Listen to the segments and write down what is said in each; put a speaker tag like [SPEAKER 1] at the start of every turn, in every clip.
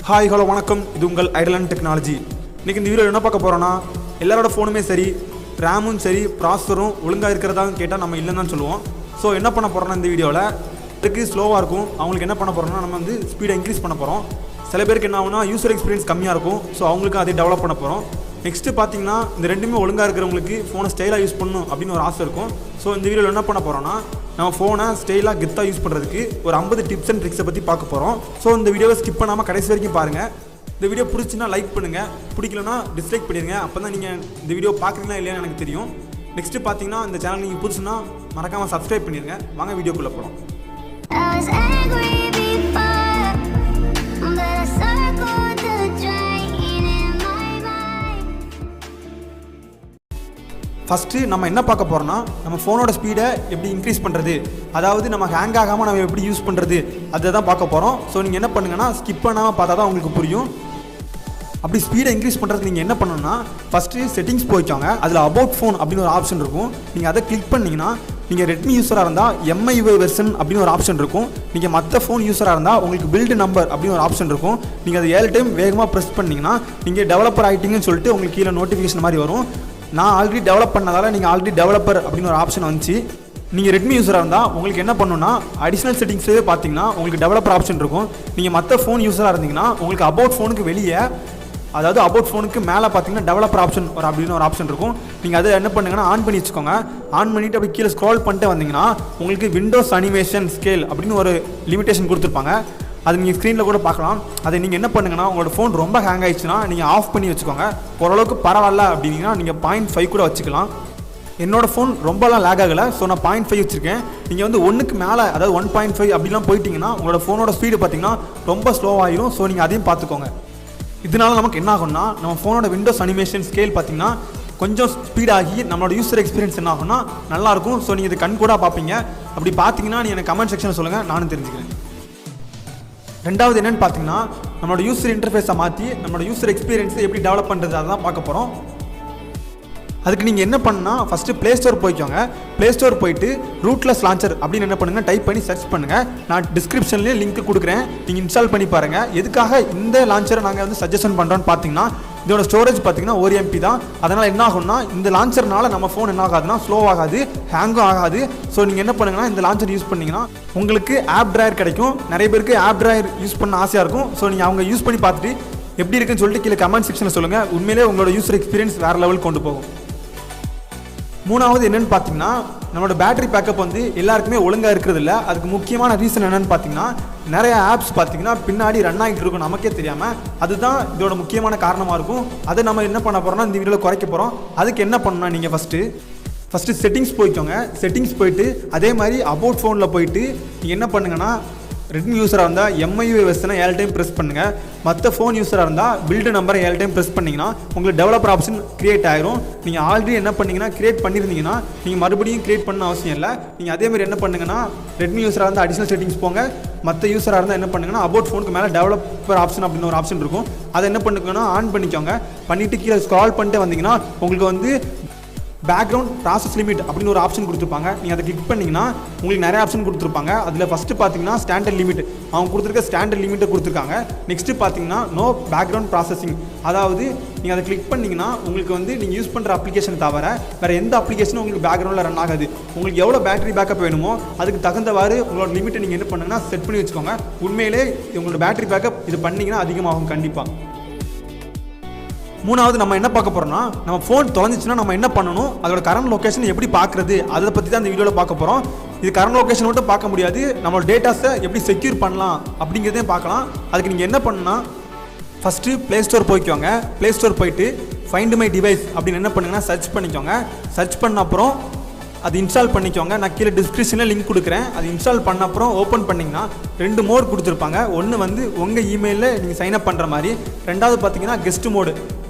[SPEAKER 1] Hi hello வணக்கம், இது உங்கள் ஐடல் டெக்னாலஜி. இன்றைக்கி இந்த வீடியோ என்ன பார்க்க போகிறோன்னா, எல்லாரோட ஃபோனுமே சரி, ரேமும் சரி, ப்ராசஸரும் ஒழுங்காக இருக்கிறதான்னு கேட்டால் நம்ம இல்லைன்னு தான் சொல்லுவோம். ஸோ என்ன பண்ண போகிறோன்னா, இந்த வீடியோவில் இதுக்கு ஸ்லோவாக இருக்கும். அவங்களுக்கு என்ன பண்ண போகிறோன்னா, நம்ம வந்து ஸ்பீடை இன்க்ரீஸ் பண்ண போகிறோம். சில பேருக்கு என்ன ஆகுனா யூசர் எக்ஸ்பீரியன்ஸ் கம்மியாக இருக்கும். ஸோ அவங்களுக்கு அதை டெவலப் பண்ண போகிறோம். நெக்ஸ்ட்டு பார்த்தீங்கன்னா, இந்த ரெண்டுமே ஒழுங்காக இருக்கிறவங்களுக்கு ஃபோனை ஸ்டைலாக யூஸ் பண்ணணும் அப்படின்னு ஒரு ஆசை இருக்கும். ஸோ இந்த வீடியோவில் என்ன பண்ண போகிறோன்னா, நம்ம ஃபோனை ஸ்டைலாக கெத்தாக யூஸ் பண்ணுறதுக்கு ஒரு 50 டிப்ஸ் அண்ட் ட்ரிக்ஸை பற்றி பார்க்க போகிறோம். ஸோ இந்த வீடியோவை ஸ்கிப் பண்ணாமல் கடைசி வரைக்கும் பாருங்கள். இந்த வீடியோ பிடிச்சின்னா லைக் பண்ணுங்கள், பிடிக்கலன்னா டிஸ்லைக் பண்ணிடுங்க. அப்போ தான் நீங்கள் இந்த வீடியோ பார்க்குறீங்களா இல்லையான்னு எனக்கு தெரியும். நெக்ஸ்ட்டு பார்த்தீங்கன்னா, இந்த சேனல் நீங்கள் புதுசுன்னா மறக்காமல் சப்ஸ்கிரைப் பண்ணிடுங்க. வாங்க வீடியோக்குள்ளே போகிறோம். ஃபஸ்ட்டு நம்ம என்ன பார்க்க போகிறோன்னா, நம்ம ஃபோனோட ஸ்பீடை எப்படி இன்க்ரீஸ் பண்ணுறது, அதாவது நம்ம ஹேங் ஆகாமல் நம்ம எப்படி யூஸ் பண்ணுறது, அதை தான் பார்க்க போகிறோம். ஸோ நீங்கள் என்ன பண்ணுங்கன்னா, ஸ்கிப் பண்ணாமல் பார்த்தா தான் உங்களுக்கு புரியும். அப்படி ஸ்பீடை இன்க்ரீஸ் பண்ணுறதுக்கு நீங்கள் என்ன பண்ணணும்னா, ஃபஸ்ட்டு செட்டிங்ஸ் போய்க்காங்க. அதில் அபவுட் ஃபோன் அப்படின்னு ஒரு ஆப்ஷன் இருக்கும். நீங்கள் அதை கிளிக் பண்ணிங்கன்னா, நீங்கள் ரெட்மி யூஸராக இருந்தால் MIUI வெர்ஷன் அப்படின்னு ஒரு ஆப்ஷன் இருக்கும். நீங்கள் மற்ற ஃபோன் யூஸராக இருந்தால் உங்களுக்கு பில்டு நம்பர் அப்படின்னு ஒரு ஆப்ஷன் இருக்கும். நீங்கள் அதை 7 டைம் வேகமாக ப்ரெஸ் பண்ணிங்கன்னா, நீங்கள் டெவலப்பர் ஆகிட்டீங்கன்னு சொல்லிட்டு உங்களுக்கு கீழே நோட்டிஃபிகேஷன் மாதிரி வரும். நான் ஆல்ரெடி டெவலப் பண்ணதால் நீங்கள் ஆல்ரெடி டெவலப்பர் அப்படின்னு ஒரு ஆப்ஷன் வந்துச்சு. நீங்கள் ரெட்மி யூஸராக இருந்தால் உங்களுக்கு என்ன பண்ணணும்னா, அடிஷ்னல் செட்டிங்ஸ்லேயே பார்த்தீங்கன்னா உங்களுக்கு டெவலப்பர் ஆப்ஷன் இருக்கும். நீங்கள் மற்ற ஃபோன் யூஸராக இருந்தீங்கன்னா உங்களுக்கு அபவுட் ஃபோனுக்கு வெளியே, அதாவது அபவுட் ஃபோனுக்கு மேலே பார்த்தீங்கன்னா டெவலப்பர் ஆப்ஷன் அப்படின்னு ஒரு ஆப்ஷன் இருக்கும். நீங்கள் அதை என்ன பண்ணுங்கன்னா, ஆன் பண்ணி வச்சுக்கோங்க. ஆன் பண்ணிவிட்டு அப்படி கீழே ஸ்க்ரோல் பண்ணிட்டு வந்தீங்கன்னா உங்களுக்கு விண்டோஸ் அனிமேஷன் ஸ்கேல் அப்படின்னு ஒரு லிமிடேஷன் கொடுத்துருப்பாங்க. அது நீங்கள் ஸ்க்ரீனில் கூட பார்க்கலாம். அதை நீங்கள் என்ன பண்ணுங்கன்னா, உங்களோட ஃபோன் ரொம்ப ஹேங் ஆகிடுச்சுன்னா நீங்கள் ஆஃப் பண்ணி வச்சுக்கோங்க. ஓரளவுக்கு பரவாயில்ல அப்படின்னா நீங்கள் 0.5 கூட வச்சுக்கலாம். என்னோடய ஃபோன் ரொம்பலாம் லேக் ஆகலை. ஸோ நான் 0.5 வச்சுருக்கேன். நீங்கள் வந்து 1க்கு மேலே, அதாவது 1.5 அப்படிலாம் போயிட்டீங்கன்னா உங்களோட ஃபோனோட ஸ்பீடு பார்த்தீங்கன்னா ரொம்ப ஸ்லோவாகிடும். ஸோ நீங்கள் அதையும் பார்த்துக்கோங்க. இதனால நமக்கு என்ன ஆகும்னா, நம்ம ஃபோனோட விண்டோஸ் அனிமேஷன் ஸ்கேல் பார்த்தீங்கன்னா கொஞ்சம் ஸ்பீடாகி நம்மளோட யூசர் எக்ஸ்பீரியன்ஸ் என்ன ஆகும்னா நல்லாயிருக்கும். ஸோ நீங்கள் இது கண் கூட பார்ப்பீங்க. அப்படி பார்த்தீங்கன்னா நீங்கள் எனக்கு கமெண்ட் செக்ஷனில் சொல்லுங்கள், நானும் தெரிஞ்சுக்கிறேன். ரெண்டாவது என்னென்னு பார்த்தீங்கன்னா, நம்மளோட யூசர் இன்டர்ஃபேஸை மாற்றி நம்மளோட யூசர் எக்ஸ்பீரியன்ஸை எப்படி டெவலப் பண்ணுறது அதை தான் பார்க்க போகிறோம். அதுக்கு நீங்கள் என்ன பண்ணால், ஃபஸ்ட்டு ப்ளே ஸ்டோர் போய்க்கோங்க. ப்ளே ஸ்டோர் போயிட்டு ரூட்லெஸ் லான்ச்சர் அப்படின்னு என்ன பண்ணுங்கள், டைப் பண்ணி சர்ச் பண்ணுங்கள். நான் டிஸ்கிரிப்ஷன்லேயே லிங்க் கொடுக்குறேன், நீங்கள் இன்ஸ்டால் பண்ணி பாருங்கள். எதுக்காக இந்த லான்ச்சரை நாங்கள் வந்து சஜஷன் பண்ணுறோன்னு பார்த்தீங்கன்னா, இதோட ஸ்டோரேஜ் பார்த்தீங்கன்னா 1 MB தான். அதனால் என்ன ஆகும்னா, இந்த லான்ச்சர்னால நம்ம ஃபோன் என்ன ஆகாதுன்னா ஸ்லோ ஆகாது, ஹேங்கும் ஆகாது. ஸோ நீங்கள் என்ன பண்ணுங்கன்னா, இந்த லான்ச்சர் யூஸ் பண்ணிங்கன்னா உங்களுக்கு ஆப் ட்ராயர் கிடைக்கும். நிறைய பேருக்கு ஆப் ட்ராயர் யூஸ் பண்ண ஆசையாக இருக்கும். ஸோ நீங்கள் அவங்க யூஸ் பண்ணி பார்த்துட்டு எப்படி இருக்குன்னு சொல்லிட்டு கீழே கமெண்ட் செக்ஷனில் சொல்லுங்கள். உண்மையிலே உங்களோட யூசர் எக்ஸ்பீரியன்ஸ் வேறு லெவல் கொண்டு போகும். மூணாவது என்னென்னு பார்த்தீங்கன்னா, நம்மளோட பேட்டரி பேக்கப் வந்து எல்லாருக்குமே ஒழுங்காக இருக்கிறது இல்லை. அதுக்கு முக்கியமான ரீசன் என்னென்னு பார்த்தீங்கன்னா, நிறைய ஆப்ஸ் பார்த்தீங்கன்னா பின்னாடி ரன் ஆகிட்டு இருக்கும் நமக்கே தெரியாமல். அதுதான் இதோட முக்கியமான காரணமாக இருக்கும். அதை நம்ம என்ன பண்ண போகிறோம்னா, இந்த வீடியோவில் குறைக்க போகிறோம். அதுக்கு என்ன பண்ணணும்னா, நீங்கள் ஃபஸ்ட்டு செட்டிங்ஸ் போய்க்கோங்க. செட்டிங்ஸ் போயிட்டு அதே மாதிரி அபவுட் ஃபோனில் போயிட்டு நீங்கள் என்ன பண்ணுங்கன்னா, ரெட்மி யூஸராக இருந்தால் MIUI வெர்ஷனை 7 டைம் ப்ரெஸ் பண்ணுங்கள். மற்ற ஃபோன் யூஸராக இருந்தால் பில்டு நம்பரை 7 டைம் ப்ரெஸ் பண்ணிங்கன்னா உங்களுக்கு டெவலப்பர் ஆப்ஷன் க்ரியேட் ஆகிரும். நீங்கள் ஆல்ரெடி என்ன பண்ணிங்கன்னா, க்ரியேட் பண்ணியிருந்தீங்கன்னா நீங்கள் மறுபடியும் க்ரியேட் பண்ண அவசியம் இல்லை. நீங்கள் அதேமாதிரி என்ன பண்ணுங்கன்னா, ரெட்மி யூஸராக இருந்தால் அடிஷனல் செட்டிங்ஸ் போங்க. மற்ற யூஸராக இருந்தால் என்ன பண்ணுங்கன்னா, அபவுட் ஃபோனுக்கு மேலே டெவலப்பர் ஆப்ஷன் அப்படின்னு ஒரு ஆப்ஷன் இருக்கும். அதை என்ன பண்ணுங்கன்னா, ஆன் பண்ணிக்கோங்க. பண்ணிவிட்டு கீழே ஸ்க்ரால் பண்ணிட்டு வந்தீங்கன்னா உங்களுக்கு வந்து பேக்ரவுண்ட் ப்ராசஸ் லிமிட் அப்படின்னு ஒரு ஆப்ஷன் கொடுத்துருப்பாங்க. நீங்கள் அதை கிளிக் பண்ணிங்கன்னா உங்களுக்கு நிறைய ஆப்ஷன் கொடுத்துருப்பாங்க. அதில் ஃபஸ்ட்டு பார்த்தீங்கன்னா ஸ்டாண்டர்ட் லிமிட், அவங்க கொடுத்துருக்க ஸ்டாண்டர்ட் லிமிட்டை கொடுத்துருக்காங்க. நெக்ஸ்ட்டு பார்த்தீங்கன்னா நோ பேக்ரவுண்ட் ப்ராசஸிங், அதாவது நீங்கள் அதை கிளிக் பண்ணிங்கன்னா உங்களுக்கு வந்து நீங்கள் யூஸ் பண்ணுற அப்ளிகேஷன் தவிர வேறு எந்த அப்ளிகேஷனும் உங்களுக்கு பேக்ரவுண்டில் ரன் ஆகாது. உங்களுக்கு எவ்வளோ பேட்டரி பேக்கப் வேணுமோ அதுக்கு தகுந்தவாறு உங்களோட லிமிட்டை நீங்கள் என்ன பண்ணுங்கன்னா செட் பண்ணி வச்சுக்கோங்க. உண்மையிலே உங்களோட பேட்டரி பேக்கப் இது பண்ணிங்கன்னா அதிகமாகும் கண்டிப்பாக. மூணாவது நம்ம என்ன பார்க்க போகிறோம்னா, நம்ம ஃபோன் தொலைஞ்சிச்சுன்னா நம்ம என்ன பண்ணணும், அதோட கரண்ட் லொக்கேஷன் எப்படி பார்க்குறது, அதை பற்றி தான் இந்த வீடியோவில் பார்க்க போகிறோம். இது கரண்ட் லொக்கேஷன் மட்டும் பார்க்க முடியாது, நம்மளோட டேட்டாஸை எப்படி செக்யூர் பண்ணலாம் அப்படிங்கிறதையும் பார்க்கலாம். அதுக்கு நீங்கள் என்ன பண்ணணும்னா, ஃபஸ்ட்டு ப்ளே ஸ்டோர் போய்க்கோங்க. ப்ளே ஸ்டோர் போயிட்டு ஃபைண்ட் மை டிவைஸ் அப்படின்னு என்ன பண்ணுங்கன்னா சர்ச் பண்ணிக்கோங்க. சர்ச் பண்ண அப்புறம் அது இன்ஸ்டால் பண்ணிக்கோங்க. நான் கீழே டிஸ்கிரிப்ஷனில் லிங்க் கொடுக்குறேன். அது இன்ஸ்டால் பண்ண அப்புறம் ஓப்பன் பண்ணிங்கன்னா 2 மோட் கொடுத்துருப்பாங்க. ஒன்று வந்து உங்கள் இமெயிலில் நீங்கள் சைன்அப் பண்ணுற மாதிரி, ரெண்டாவது பார்த்தீங்கன்னா கெஸ்ட் மோடு.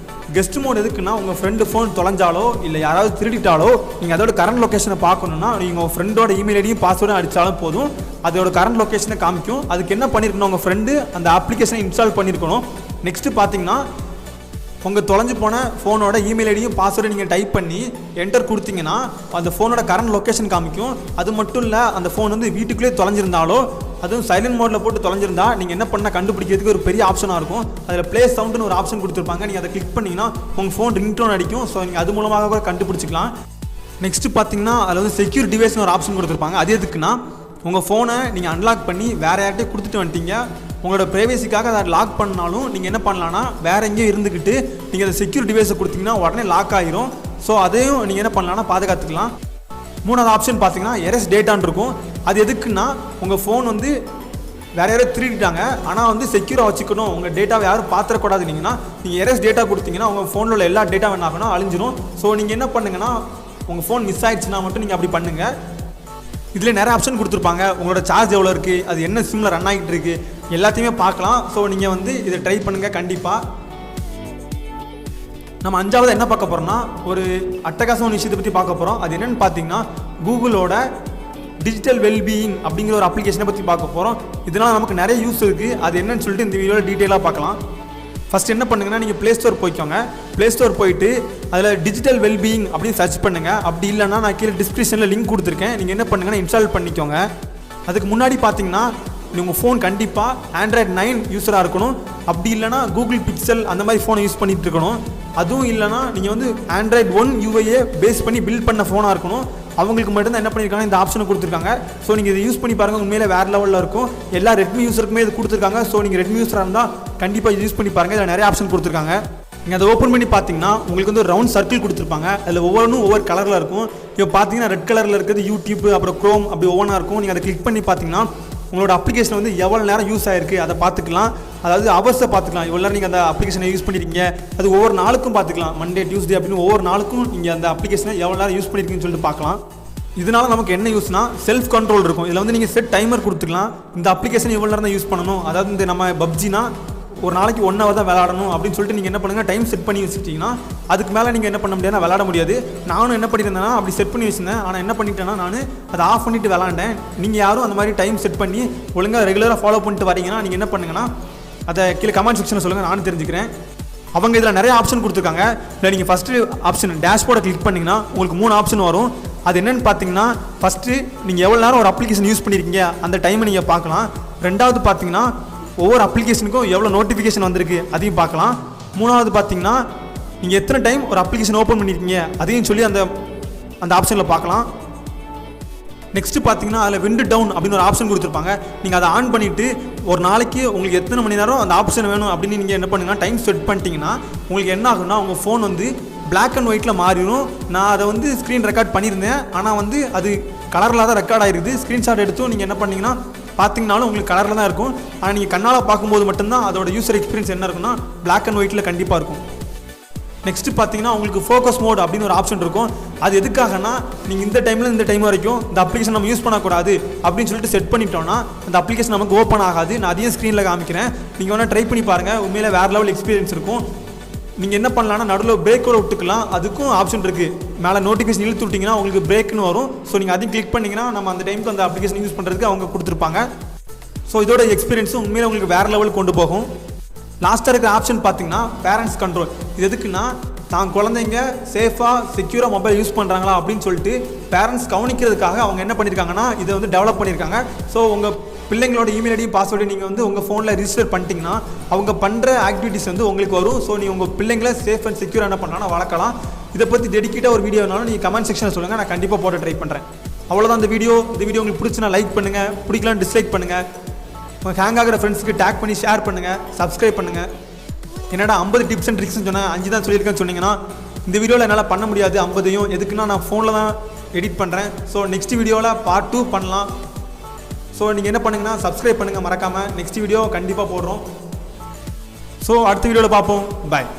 [SPEAKER 1] கெஸ்ட் மோட் எதுக்குன்னா, உங்கள் ஃப்ரெண்டு ஃபோன் தொலைஞ்சாலோ இல்லை யாராவது திருடிட்டாலோ நீங்கள் அதோட கரண்ட் லொக்கேஷனை பார்க்கணுன்னா நீங்கள் உங்கள் ஃப்ரெண்டோட இமெயில் ஐடியும் பாஸ்வேர்டும் அடித்தாலும் போதும், அதோட கரண்ட் லொக்கேஷனை காமிக்கும். அதுக்கு என்ன பண்ணியிருக்கணும், உங்கள் ஃப்ரெண்டு அந்த அப்ளிகேஷனை இன்ஸ்டால் பண்ணியிருக்கணும். நெக்ஸ்ட்டு பார்த்தீங்கன்னா உங்கள் தொலைஞ்சு போன ஃபோனோட இமெயில் ஐடியும் பாஸ்வேர்டு நீங்கள் டைப் பண்ணி என்டர் கொடுத்தீங்கன்னா அந்த ஃபோனோட கரண்ட் லொக்கேஷன் காமிக்கும். அது மட்டும் இல்லை, அந்த ஃபோன் வந்து வீட்டுக்குள்ளே தொலைஞ்சிருந்தாலோ அதுவும் சைலண்ட் மோடில் போட்டு தொலைஞ்சிருந்தா நீங்கள் என்ன பண்ணால் கண்டுபிடிக்கிறதுக்கு ஒரு பெரிய ஆப்ஷனாக இருக்கும். அதில் ப்ளே சவுண்டுன்னு ஒரு ஆப்ஷன் கொடுத்துருப்பாங்க. நீங்கள் அதை கிளிக் பண்ணிங்கன்னா உங்கள் ஃபோன் ரிங்டோன் அடிக்கும். ஸோ நீங்கள் அது மூலமாக கூட கண்டுபிடிச்சிக்கலாம். நெக்ஸ்ட்டு பார்த்தீங்கன்னா அதில் வந்து செக்யூர் டிவைஸ்னு ஒரு ஆப்ஷன் கொடுத்துருப்பாங்க. அது எதுக்குன்னா உங்கள் ஃபோனை நீங்கள் அன்லாக் பண்ணி வேறு யார்கிட்டே கொடுத்துட்டு வந்துட்டீங்க, உங்களோட ப்ரைவேசிக்காக அதை லாக் பண்ணாலும் நீங்கள் என்ன பண்ணலான்னா வேறு எங்கேயும் இருந்துக்கிட்டு நீங்கள் அந்த செக்யூர் டிவைஸை கொடுத்தீங்கன்னா உடனே லாக் ஆகிரும். ஸோ அதையும் நீங்கள் என்ன பண்ணலான்னா பாதுகாத்துக்கலாம். மூணாவது ஆப்ஷன் பார்த்தீங்கன்னா எரஸ் டேட்டான்னு இருக்கும். அது எதுக்குன்னா உங்கள் ஃபோன் வந்து வேறு யாரும் திருடிட்டாங்க, ஆனால் வந்து செக்யூராக வச்சுக்கணும், உங்கள் டேட்டாவை யாரும் பார்த்துடக்கூடாதுனீங்கன்னா நீங்கள் எரஸ் டேட்டா கொடுத்தீங்கன்னா உங்கள் ஃபோனில் உள்ள எல்லா டேட்டாவும் என்ன ஆகுனா அழிஞ்சிடும். ஸோ நீங்கள் என்ன பண்ணுங்கன்னா உங்கள் ஃபோன் மிஸ் ஆகிடுச்சுன்னா மட்டும் நீங்கள் அப்படி பண்ணுங்கள். இதில் நிறைய ஆப்ஷன் கொடுத்துருப்பாங்க. உங்களோட சார்ஜ் எவ்வளோ இருக்குது, அது என்ன சிம்மில் ரன் ஆகிட்டு இருக்குது, எல்லாத்தையுமே பார்க்கலாம். ஸோ நீங்கள் வந்து இதை ட்ரை பண்ணுங்கள் கண்டிப்பாக. நம்ம அஞ்சாவது என்ன பார்க்க போகிறோம்னா ஒரு அட்டகாசமான விஷயத்தை பற்றி பார்க்க போகிறோம். அது என்னென்னு பார்த்தீங்கன்னா கூகுளோட டிஜிட்டல் வெல்பீயிங் அப்படிங்கிற ஒரு அப்ளிகேஷனை பற்றி பார்க்க போகிறோம். இதனால் நமக்கு நிறைய யூஸ் இருக்குது. அது என்னன்னு சொல்லிட்டு இந்த வீடியோவில் டீட்டெயிலாக பார்க்கலாம். ஃபஸ்ட் என்ன பண்ணுங்கன்னா நீங்கள் ப்ளே ஸ்டோர் போய்க்கோங்க. ப்ளே ஸ்டோர் போயிட்டு அதில் டிஜிட்டல் வெல்பீயிங் அப்படின்னு சர்ச் பண்ணுங்கள். அப்படி இல்லைன்னா நான் கீழே டிஸ்கிரிப்ஷனில் லிங்க் கொடுத்துருக்கேன். நீங்கள் என்ன பண்ணுங்கன்னா இன்ஸ்டால் பண்ணிக்கோங்க. அதுக்கு முன்னாடி பார்த்தீங்கன்னா உங்கள் ஃபோன் கண்டிப்பாக ஆண்ட்ராய்டு 9 யூஸராக இருக்கணும். அப்படி இல்லைனா கூகுள் பிக்சல் அந்த மாதிரி ஃபோனை யூஸ் பண்ணிகிட்டு இருக்கணும். அதுவும் இல்லைனா நீங்கள் வந்து ஆண்ட்ராய்டு 1 யூஐயே பேஸ் பண்ணி பில்ட் பண்ண ஃபோனாக இருக்கணும். அவங்களுக்கு மட்டும்தான் என்ன பண்ணியிருக்காங்க இந்த ஆப்ஷனை கொடுத்துருக்காங்க. ஸோ நீங்கள் இதை யூஸ் பண்ணி பாருங்கள், உண்மையிலே வேறு லெவலில் இருக்கும். எல்லா ரெட்மி யூஸருக்குமே இது கொடுத்துருக்காங்க. ஸோ நீங்கள் ரெட்மி யூஸராக இருந்தால் கண்டிப்பாக யூஸ் பண்ணி பாருங்கள். இதில் நிறைய ஆப்ஷன் கொடுத்துருக்காங்க. நீங்கள் அதை ஓப்பன் பண்ணி பார்த்தீங்கன்னா உங்களுக்கு வந்து ஒரு ரவுண்ட் சர்க்கிள் கொடுத்துருப்பாங்க. அதில் ஒவ்வொன்றும் ஒவ்வொரு கலரில் இருக்கும். இப்போ பார்த்தீங்கன்னா ரெட் கலரில் இருக்கிறது யூடியூப், அப்புறம் க்ரோம், அப்படி ஒவ்வொன்றா இருக்கும். நீங்கள் அதை கிளிக் பண்ணி பார்த்தீங்கன்னா உங்களோட அப்ளிகேஷன் வந்து எவ்வளோ நேரம் யூஸ் ஆகிருக்கு அதை பார்த்துக்கலாம். அதாவது அவர்ஸை பார்த்துக்கலாம். இவ்வளோ நேரம் நீங்கள் அந்த அப்ளிகேஷனை யூஸ் பண்ணியிருக்கீங்க. அது ஒவ்வொரு நாளுக்கும் பார்த்துக்கலாம். மண்டே, டியூஸ்டே அப்படின்னு ஒவ்வொரு நாளுக்கும் நீங்கள் அந்த அப்ளிகேஷனை எவ்வளோ நேரம் யூஸ் பண்ணியிருக்கீங்கன்னு சொல்லிட்டு பார்க்கலாம். இதனால் நமக்கு என்ன யூஸ்னா செல்ஃப் கண்ட்ரோல் இருக்கும். இதில் வந்து நீங்கள் செட் டைமர் கொடுத்துக்கலாம். இந்த அப்ளிகேஷன் எவ்வளோ நேரம் தான் யூஸ் பண்ணணும். அதாவது இந்த நம்ம பப்ஜினா ஒரு நாளைக்கு 1 hour தான் விளையாடணும் அப்படின்னு சொல்லிட்டு நீங்கள் என்ன பண்ணுங்கள் டைம் செட் பண்ணி வச்சுட்டிங்கன்னா அதுக்கு மேலே நீங்கள் என்ன பண்ண முடியாது, விளையாட முடியாது. நானும் என்ன பண்ணியிருந்தேன்னா அப்படி செட் பண்ணி வச்சுருந்தேன். ஆனால் என்ன பண்ணிட்டேன்னா நான் அதை ஆஃப் பண்ணிவிட்டு விளாண்டேன். நீங்கள் யாரும் அந்த மாதிரி டைம் செட் பண்ணி ஒழுங்காக ரெகுலராக ஃபாலோ பண்ணிட்டு வரீங்கன்னா நீங்கள் என்ன பண்ணுங்கன்னா அதை கீழே கமெண்ட் செக்ஷனில் சொல்லுங்கள், நானும் தெரிஞ்சுக்கிறேன். அவங்க இதில் நிறைய ஆப்ஷன் கொடுத்துருக்காங்க. இல்லை நீங்கள் ஃபஸ்ட்டு ஆப்ஷன் டேஷ்போர்டை கிளிக் பண்ணிங்கன்னா உங்களுக்கு 3 ஆப்ஷன் வரும். அது என்னென்னு பார்த்தீங்கன்னா ஃபஸ்ட்டு நீங்கள் எவ்வளோ நேரம் ஒரு அப்ளிகேஷன் யூஸ் பண்ணியிருக்கீங்க அந்த டைமை நீங்கள் பார்க்கலாம். ரெண்டாவது பார்த்தீங்கன்னா ஒவ்வொரு அப்ளிகேஷனுக்கும் எவ்வளோ நோட்டிஃபிகேஷன் வந்திருக்கு அதையும் பார்க்கலாம். மூணாவது பார்த்தீங்கன்னா நீங்கள் எத்தனை டைம் ஒரு அப்ளிகேஷன் ஓப்பன் பண்ணியிருக்கீங்க அதையும் சொல்லி அந்த ஆப்ஷனில் பார்க்கலாம். நெக்ஸ்ட்டு பார்த்தீங்கன்னா அதில் விண்டு டவுன் அப்படின்னு ஒரு ஆப்ஷன் கொடுத்துருப்பாங்க. நீங்கள் அதை ஆன் பண்ணிவிட்டு ஒரு நாளைக்கு உங்களுக்கு எத்தனை மணி நேரம் அந்த ஆப்ஷன் வேணும் அப்படின்னு நீங்கள் என்ன பண்ணுங்கன்னா டைம் செட் பண்ணிட்டீங்கன்னா உங்களுக்கு என்ன ஆகுன்னா உங்கள் ஃபோன் வந்து பிளாக் அண்ட் ஒயிட்டில் மாறிடும். நான் அதை வந்து ஸ்க்ரீன் ரெக்கார்ட் பண்ணியிருந்தேன். ஆனால் வந்து அது கலரில் தான் ரெக்கார்ட் ஆகிருக்குது. ஸ்க்ரீன்ஷாட் எடுத்தும் நீங்கள் என்ன பண்ணிங்கன்னா பார்த்தீங்கனாலும் உங்களுக்கு கலரில் தான் இருக்கும். ஆனால் நீங்கள் கண்ணால் பார்க்கும்போது மட்டும்தான் அதோட யூசர் எக்ஸ்பீரியன்ஸ் என்ன இருக்குன்னா பிளாக் அண்ட் ஒயிட்டில் கண்டிப்பாக இருக்கும். நெக்ஸ்ட்டு பார்த்தீங்கன்னா உங்களுக்கு ஃபோக்கஸ் மோட் அப்படின்னு ஒரு ஆப்ஷன் இருக்கும். அது எதுக்காகனா நீங்கள் இந்த டைமில் இந்த டைம் வரைக்கும் இந்த அப்ளிகேஷன் நம்ம யூஸ் பண்ணக்கூடாது அப்படின்னு சொல்லிட்டு செட் பண்ணிட்டோம்னா அந்த அப்ளிகேஷன் நமக்கு ஓப்பன் ஆகாது. நான் அதையும் ஸ்க்ரீனில் காமிக்கிறேன். நீங்கள் வேணால் ட்ரை பண்ணி பாருங்கள். உண்மையிலே வேறு லெவல் எக்ஸ்பீரியன்ஸ் இருக்கும். நீங்கள் என்ன பண்ணலான்னா நடுவில் பிரேக்கோட விட்டுக்கலாம். அதுக்கும் ஆப்ஷன் இருக்குது. மேலே நோட்டிஃபிகேஷன் இழுத்து விட்டிங்கன்னா உங்களுக்கு பிரேக்குன்னு வரும். ஸோ நீங்கள் அதையும் கிளிக் பண்ணிங்கன்னா நம்ம அந்த டைமுக்கு அந்த அப்ளிகேஷன் யூஸ் பண்ணுறதுக்கு அவங்க கொடுத்துருப்பாங்க. ஸோ இதோட எக்ஸ்பீரியன்ஸும் உண்மையிலே உங்களுக்கு வேறு லெவலுக்கு கொண்டு போகும். லாஸ்ட்டாக இருக்கிற ஆப்ஷன் பார்த்தீங்கன்னா பேரண்ட்ஸ் கண்ட்ரோல். இது எதுக்குன்னா தான் குழந்தைங்க சேஃபாக செக்யூராக மொபைல் யூஸ் பண்ணுறாங்களா அப்படின்னு சொல்லிட்டு பேரண்ட்ஸ் கவனிக்கிறதுக்காக அவங்க என்ன பண்ணியிருக்காங்கன்னா இதை வந்து டெவலப் பண்ணியிருக்காங்க. ஸோ உங்கள் பிள்ளைங்களோட இமெயில் ஐடியும் பாஸ்வேர்டு நீங்கள் வந்து உங்கள் ஃபோனில் ரிஜிஸ்டர் பண்ணிட்டீங்கன்னா அவங்க பண்ணுற ஆக்டிவிட்டிஸ் வந்து உங்களுக்கு வரும். ஸோ நீங்கள் உங்கள் பிள்ளைங்களை சேஃப் அண்ட் செக்யூராக என்ன பண்ணலாம் வளர்க்கலாம். இதை பற்றி டெடிக்கேட்டாக ஒரு வீடியோனாலும் நீங்கள் கமெண்ட் செக்ஷனில் சொல்லுங்கள், நான் கண்டிப்பாக போட்டு ட்ரை பண்ணுறேன். அவ்வளோதான் இந்த வீடியோ உங்களுக்கு பிடிச்சினா லைக் பண்ணுங்கள், பிடிக்கலாம் டிஸ்லைக் பண்ணுங்கள். உங்கள் ஹேங் ஆகிற ஃப்ரெண்ட்ஸுக்கு டேக் பண்ணி ஷேர் பண்ணுங்கள், சப்ஸ்கிரைப் பண்ணுங்கள். என்னடா 50 டிப்ஸ் அண்ட் ட்ரிக்ஸ்னு சொன்னேன், 5 தான் சொல்லியிருக்கேன்னு சொன்னீங்கன்னா இந்த வீடியோவில் என்னால் பண்ண முடியாது 50யும். எதுக்குன்னா நான் ஃபோனில் தான் எடிட் பண்ணுறேன். ஸோ நெக்ஸ்ட் வீடியோவில் பார்ட் 2 பண்ணலாம். ஸோ நீங்கள் என்ன பண்ணுங்கன்னா சப்ஸ்கிரைப் பண்ணுங்கள் மறக்காமல். நெக்ஸ்ட் வீடியோ கண்டிப்பாக போடுறோம். ஸோ அடுத்த வீடியோவில் பார்ப்போம். பாய்.